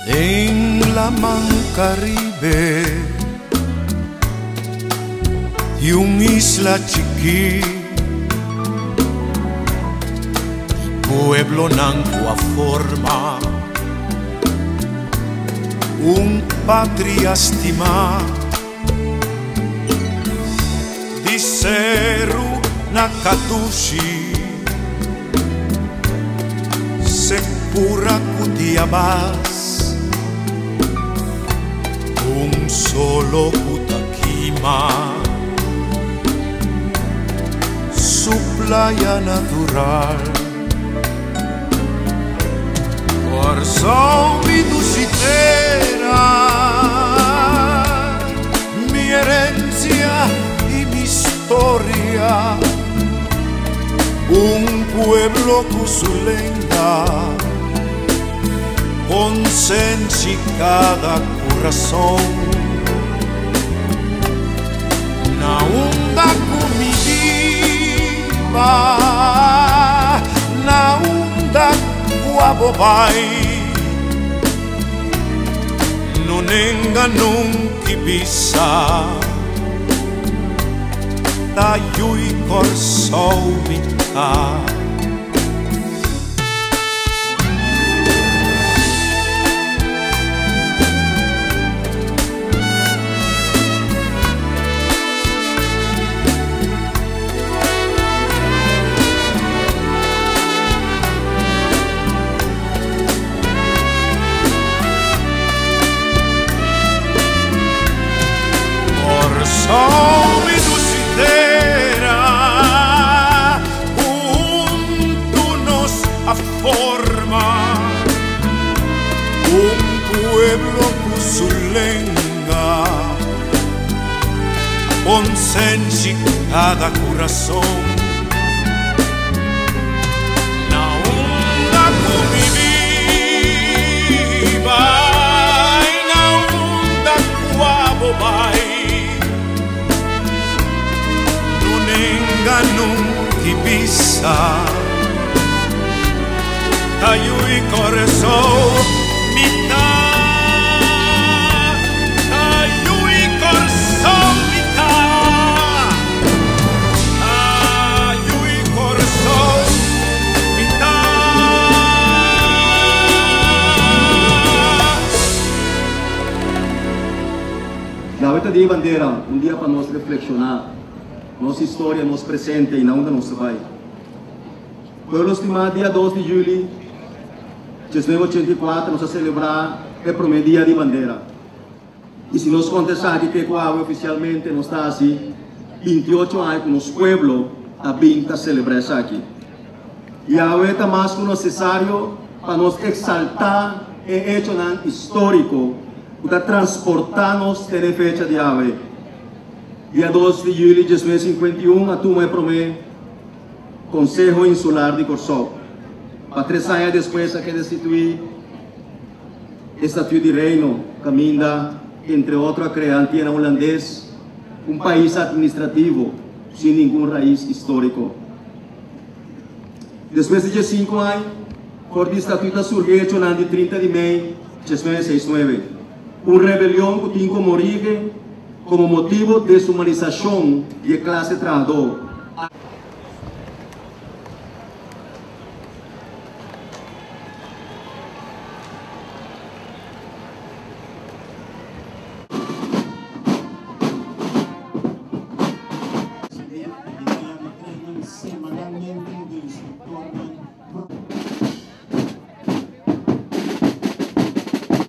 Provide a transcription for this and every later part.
En la Caribe y una isla chiquita, pueblo nancua forma un patria estima, diceru Nakatushi, sepura Kutiabas, un solo Kutakima, su playa natural. Corazón mi dulcitera, mi herencia y mi historia, un pueblo cusulenga, con sensi cada corazón, na onda comitiva, na onda guabobai, non enga nunca bisa, da yui corsou mita. Soy dulcitera, juntos nos forma un pueblo cusulenga, con sensi cada corazón, na onda comitiva, na onda guabobai. Nunca bisa, tayui corazón mitad, tayui corazón mitad, tayui corazón mitad. La Veta de Bandeira, un día para nos reflexionar. Nossa história, nosso presente e na onde nós vai. Pueblo estimado, dia 2 de julho de 1984, nós vamos celebrar o primeiro dia de bandeira. E se nós contestar que oficialmente nós está assim, 28 anos com nosso pueblo, a vinda celebrar isso aqui. E a é mais que necessário para nós exaltar o hecho histórico, para transportar-nos até a fecha de hoje. Dia 2 de julho de 1951, a turma promete Conselho Insular de Corsó. Para 3 anos depois, que destituir Estatuto de Reino, caminha, entre outros, a criar Antena holandês, um país administrativo, sem nenhum raiz histórico. Depois de 5 anos, por o Estatuto surgiu no dia 30 de maio de 1969. Uma rebelião que tinha como origem como motivo de desumanização de classe trabalhadora.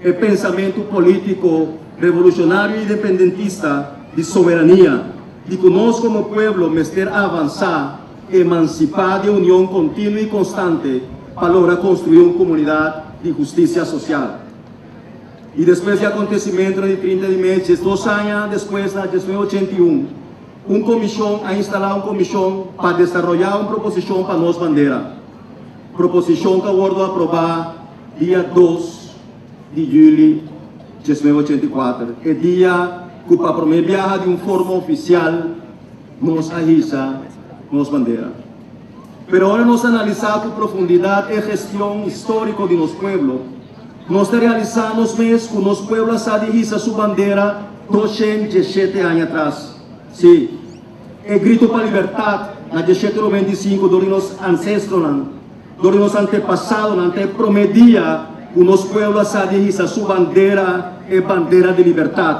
O pensamento político revolucionário e independentista de soberania, de que nós como povo mestre avançar, emancipar de união contínua e constante para lograr construir uma comunidade de justiça social. Y después de acontecimiento de 30 de meses, 2 años después, en 1981, una comisión ha instalado una comisión para desarrollar una proposición para nos bandera. Proposición que abordo aprobar día 2 de julio de 1984. El día que para primer viaje de una forma oficial nos ahisa nos bandera. Pero ahora nos analizamos con profundidad la gestión histórica de los pueblos. Nos realizamos mes con los pueblos a ahisa su bandera 217 años atrás. Sí, el grito para libertad, en 1795, de los ancestros, de los antepasados, ante prometía unos pueblos a ahisa su bandera, es bandera de libertad,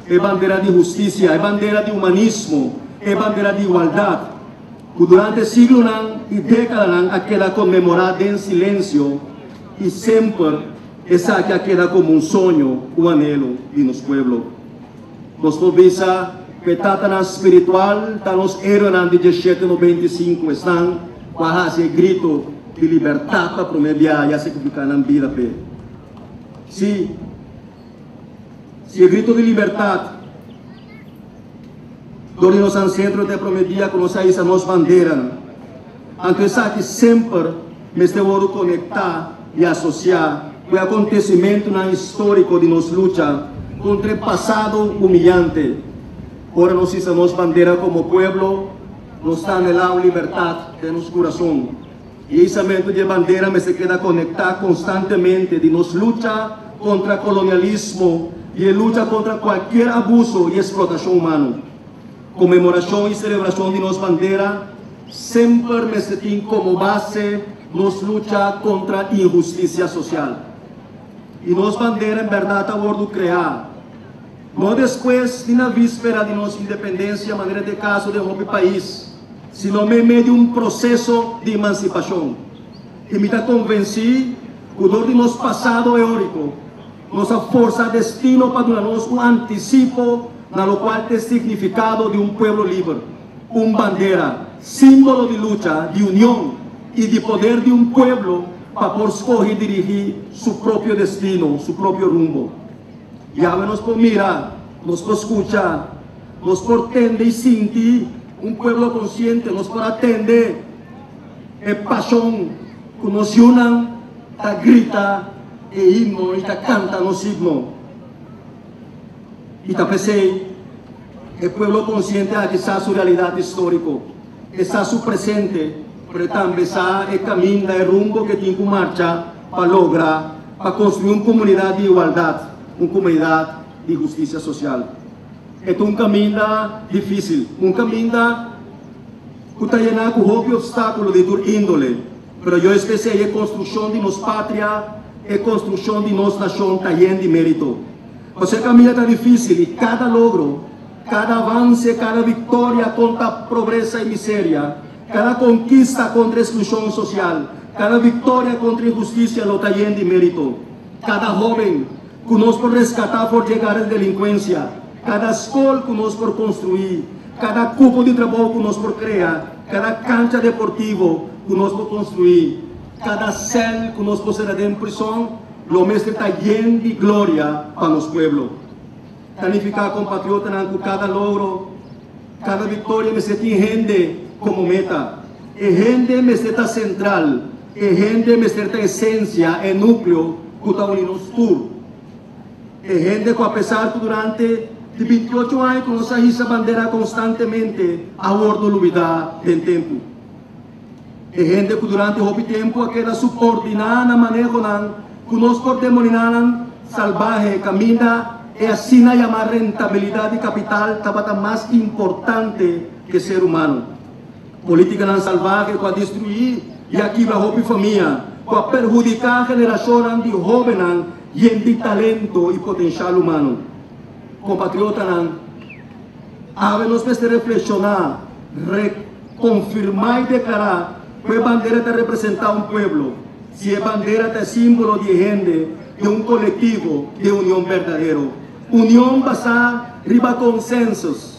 es bandera de justicia, es bandera de humanismo, es bandera de igualdad. Durante siglos y décadas ha quedado conmemorada en silencio y siempre esa que queda como un sueño, un anhelo de los pueblos. Nos povisa que tan espiritual, tan los héroes de 1795 están para ese grito de libertad para promediar y hacer que en vida. Sí, si el grito de libertad donde los ancestros de prometía con esa nos bandera. Entonces aquí siempre me debo conectar y asociar con el acontecimiento histórico de nos lucha contra el pasado humillante. Ahora nos hicimos bandera como pueblo, nos está en la libertad de nuestro corazón. Y ese momento de bandera me se queda conectar constantemente de nos lucha contra el colonialismo y lucha contra cualquier abuso y explotación humana. Conmemoración y celebración de nos bandera siempre me sentí como base nos lucha contra injusticia social. Y nos bandera en verdad abordo crear, no después de la víspera de nuestra independencia, manera de caso de nuestro país, sino en medio de un proceso de emancipación. Y me convencí que de nuestro pasado heroico, nuestra fuerza destino para darnos un anticipo na lo cual es significado de un pueblo libre, un bandera, símbolo de lucha, de unión y de poder de un pueblo para por escoger y dirigir su propio destino, su propio rumbo. Y ahora nos por mirar, nos por escuchar, nos por entender y sentir un pueblo consciente, nos por atender el pasión que nos unan, ta grita e himno y ta canta los himnos. Y también el pueblo consciente de que está su realidad histórica, está su presente, pero también está el camino, el rumbo que tiene que marchar para lograr, para construir una comunidad de igualdad, una comunidad de justicia social. Es un camino difícil, un camino que está lleno de obstáculos de toda índole, pero yo espero la construcción de nuestra patria, la construcción de nuestra nación está llena de mérito. Pues el camino está difícil y cada logro, cada avance, cada victoria contra pobreza y miseria, cada conquista contra exclusión social, cada victoria contra injusticia lo está lleno de mérito. Cada joven que nos por rescatar por llegar a la delincuencia, cada escuela que nos por construir, cada cupo de trabajo que nos por crear, cada cancha deportivo que nos por construir, cada cel que nos por ser en prisión, lo mestre está lleno de gloria para los pueblos. Significa compatriota que cada logro, cada victoria me sentí gente como meta. El gente me está central, el gente me está esencia, el núcleo que está uniendo tú. El gente que a pesar que durante 28 años que nos hizo bandera constantemente a bordo de la vida del tiempo. El gente que durante el tiempo queda subordinada a manejo que nos por denominar salvaje, camina y así la llamar rentabilidad de capital estaba más importante que ser humano. Política salvaje para destruir y aquí la familia, para perjudicar generaciones de jóvenes llenos de talento y potencial humano. Compatriotas, háganos reflexionar, reconfirmar y declarar que la bandera te representa un pueblo. Si la bandera es símbolo de gente, de un colectivo, de unión verdadero. Unión basada en consensos,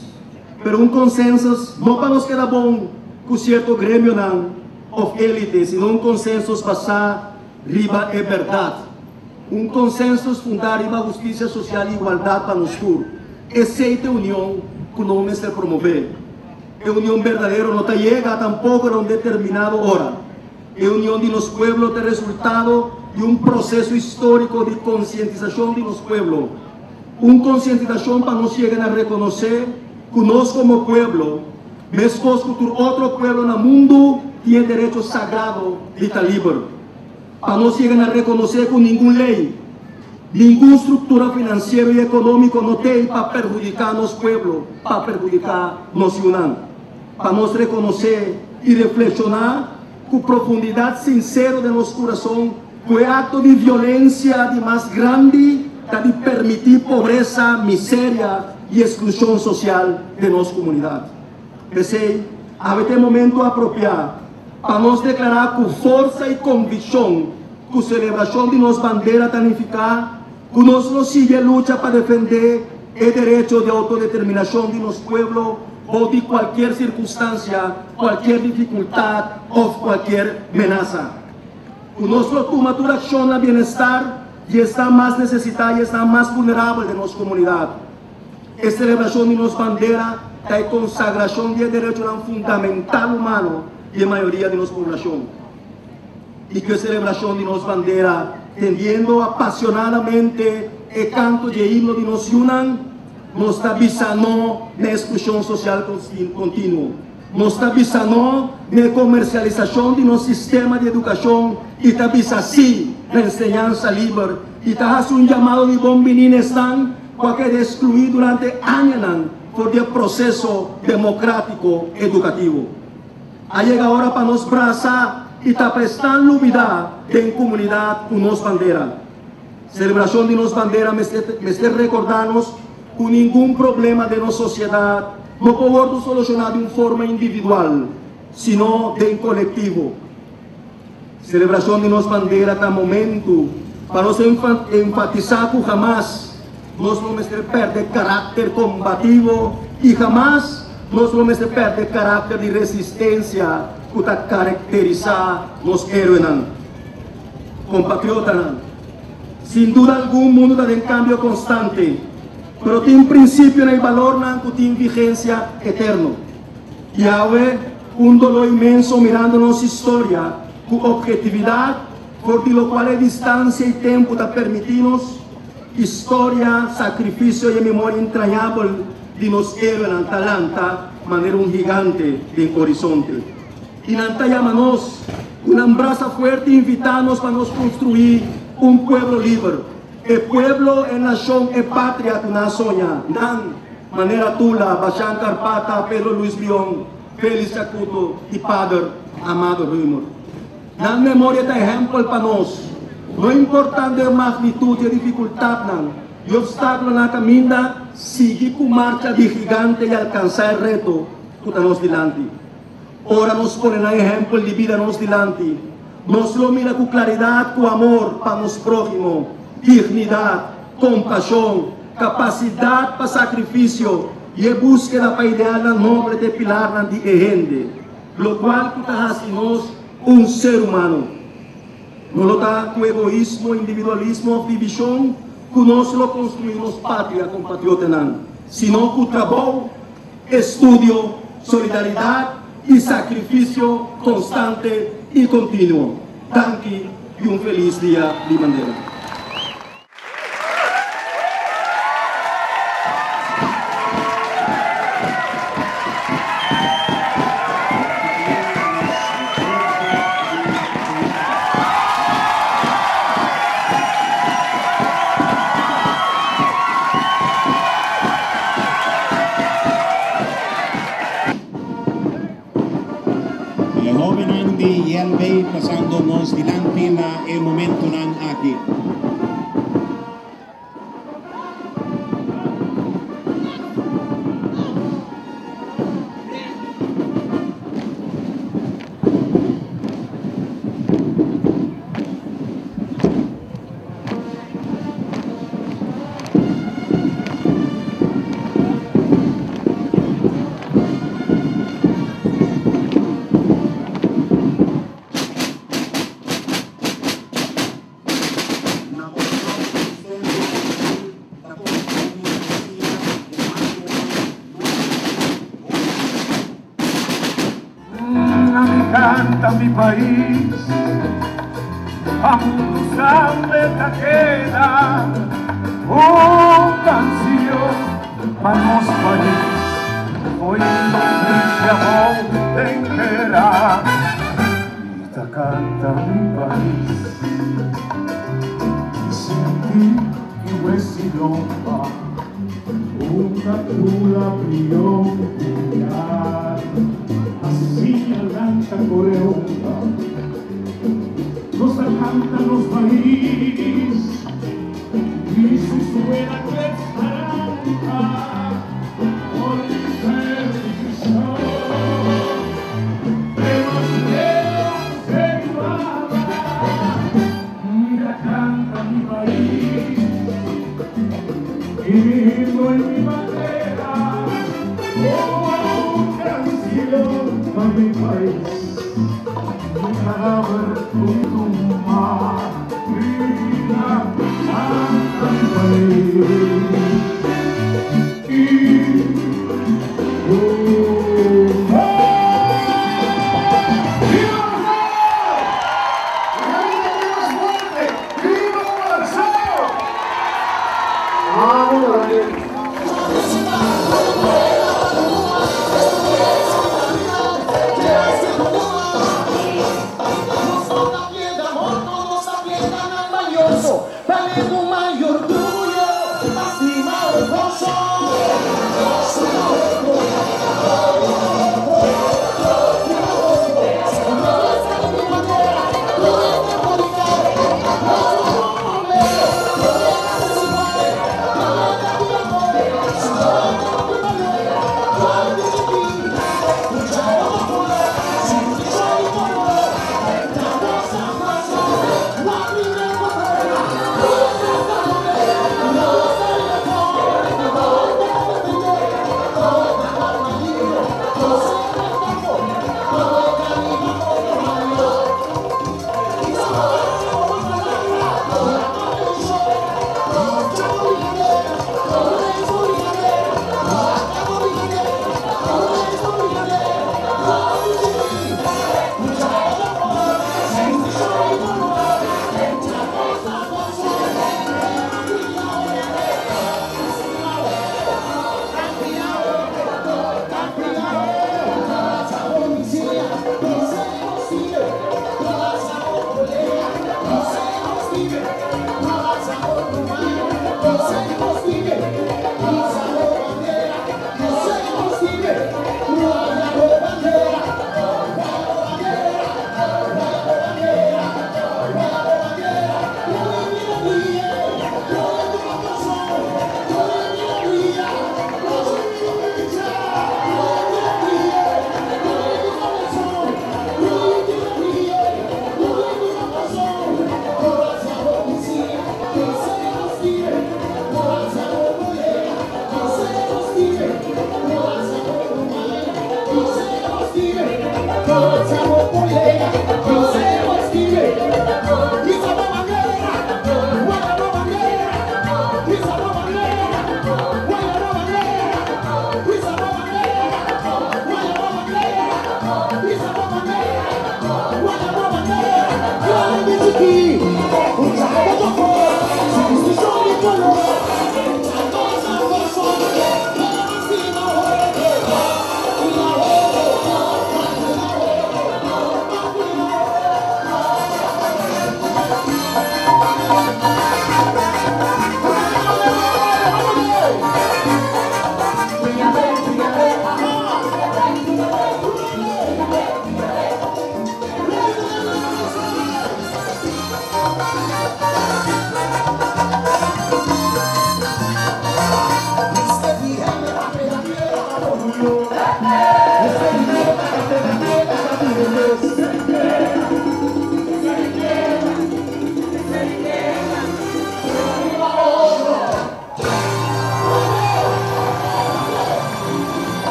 pero un consenso no para nos quedar bon con cierto gremio o élite, sino un consenso basado en verdad. un consenso fundar y justicia social e igualdade para nós todos. Essa união que não se promover. A união verdadeira não chega tampouco a determinada hora. A união de nos pueblos é resultado de um processo histórico de conscientização de nos pueblos. Uma conscientização para nós chegar a reconhecer que nós como pueblo, mesmo que outro pueblo no mundo, tem direito sagrado de estar livre. Para nós chegar a reconhecer que nenhuma lei, nenhuma estrutura financeira e econômica não tem para prejudicar nosso pueblo, para prejudicar nosso cidadãos. Para nós reconhecer e reflexionar com profundidade sincera de nosso coração que o ato de violência de mais grande está de permitir pobreza, miséria e exclusão social de nossa comunidade. Pensei, havia momento apropriado para nós declarar com força e convicção que a celebração de nossa bandeira significa que nós não sigue a luta para defender o direito de autodeterminação de nosso povo ou de qualquer circunstância, qualquer dificuldade ou qualquer ameaça. O nosso tomadura ação na bem-estar e está mais necessitada e está mais vulnerável de nossa comunidade. A celebração de nossa bandeira é a consagração de direito fundamental humano de maioria de nossa população. E que a celebração de nossa bandeira, tendendo apasionadamente o canto de himno de nos unan, nos está avisando na exclusão social contínua. Nos está avisando na comercialização de nosso sistema de educação e está avisando sim na enseñanza livre. E está fazendo chamado de bom menino estão qualquer excluído durante anos por o processo democrático educativo. Ha llegado a hora para nos abrazar e está prestando unidade em comunidade com nossa bandeira. Celebração de nossa bandeira me recordar-nos que nenhum problema de nossa sociedade não pode ser solucionado de forma individual, sino de coletivo. Celebração de nossa bandeira está momento para nos enfatizar que jamás nós não vamos perder caráter combativo e jamás nós vamos perder caráter de resistência que está caracterizar nos héroes. Compatriotas, sem dúvida alguma, o mundo está em cambio constante, mas tem princípio e valor que tem vigência eterna. E há um dolor imenso mirando nossa história, com objetividade, por lo qual a distância e tempo está permitindo história, sacrifício e memória entranhável de nos héroes en Atalanta, maneira gigante de horizonte. E Nanta llama-nos, uma abraça forte, invita-nos para nos construir pueblo livre. O pueblo é nação e pátria que nós sonha. Nan, maneira Tula, Bachán Carpata, Pedro Luis León, Félix Chacuto e Padre Amado Rimor. Nan memória é exemplo para nós. Não importante a magnitude e a dificuldade, e obstáculo na caminhada, seguir com marcha de gigante e alcançar o reto que está nos delante. Ora nos põe a exemplo de vida nos delante. Nos lo mira com claridade, com amor para nos próximos, dignidade, compaixão, capacidade para sacrifício e a búsqueda para ideal nobre de pilar de gente, lo qual que está fazendo um ser humano. Não está com egoísmo, individualismo, divisão, que nós lo construímos pátria, compatriota, sino com trabalho, estudo, solidariedade e sacrifício constante e contínuo. Danke e feliz dia de bandeira. Pasando nos delante na el momento ng aquí. canta mi país, a mundo sabe queda canción para nuestro país, hoy noticia volta entera, esta canta mi país, sentí que huesi lomba, una cruda prioridad, así canta coreonda, nos canta los país, y su suena que estará por perdición, demasiado derivada, mira canta mi país, y vivo en mi bandera, canción para mi país, mi cadáver con tu mar, mira canta mi país, y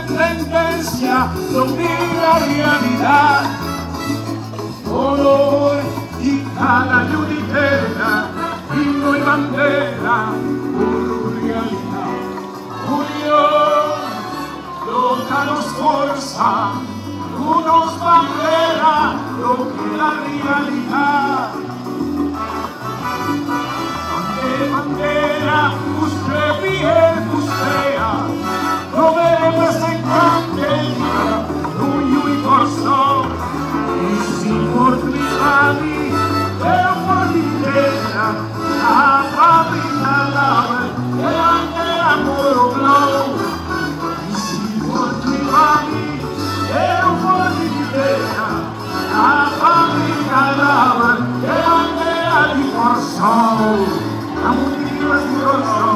sentencia sobre la realidad, honor y cada yuditera, himno y bandera, por realidad. Julio, danos fuerza, unos bandera, lo que la realidad. Bandera, usted bien, usted, lo representante, tuyo y corso, y si por tu hijami, pero por mi tierra, a familia lava, que bandera por blau, y si por tu hijami, pero por mi tierra, a familia lava, que bandera di corso. I'm gonna give you a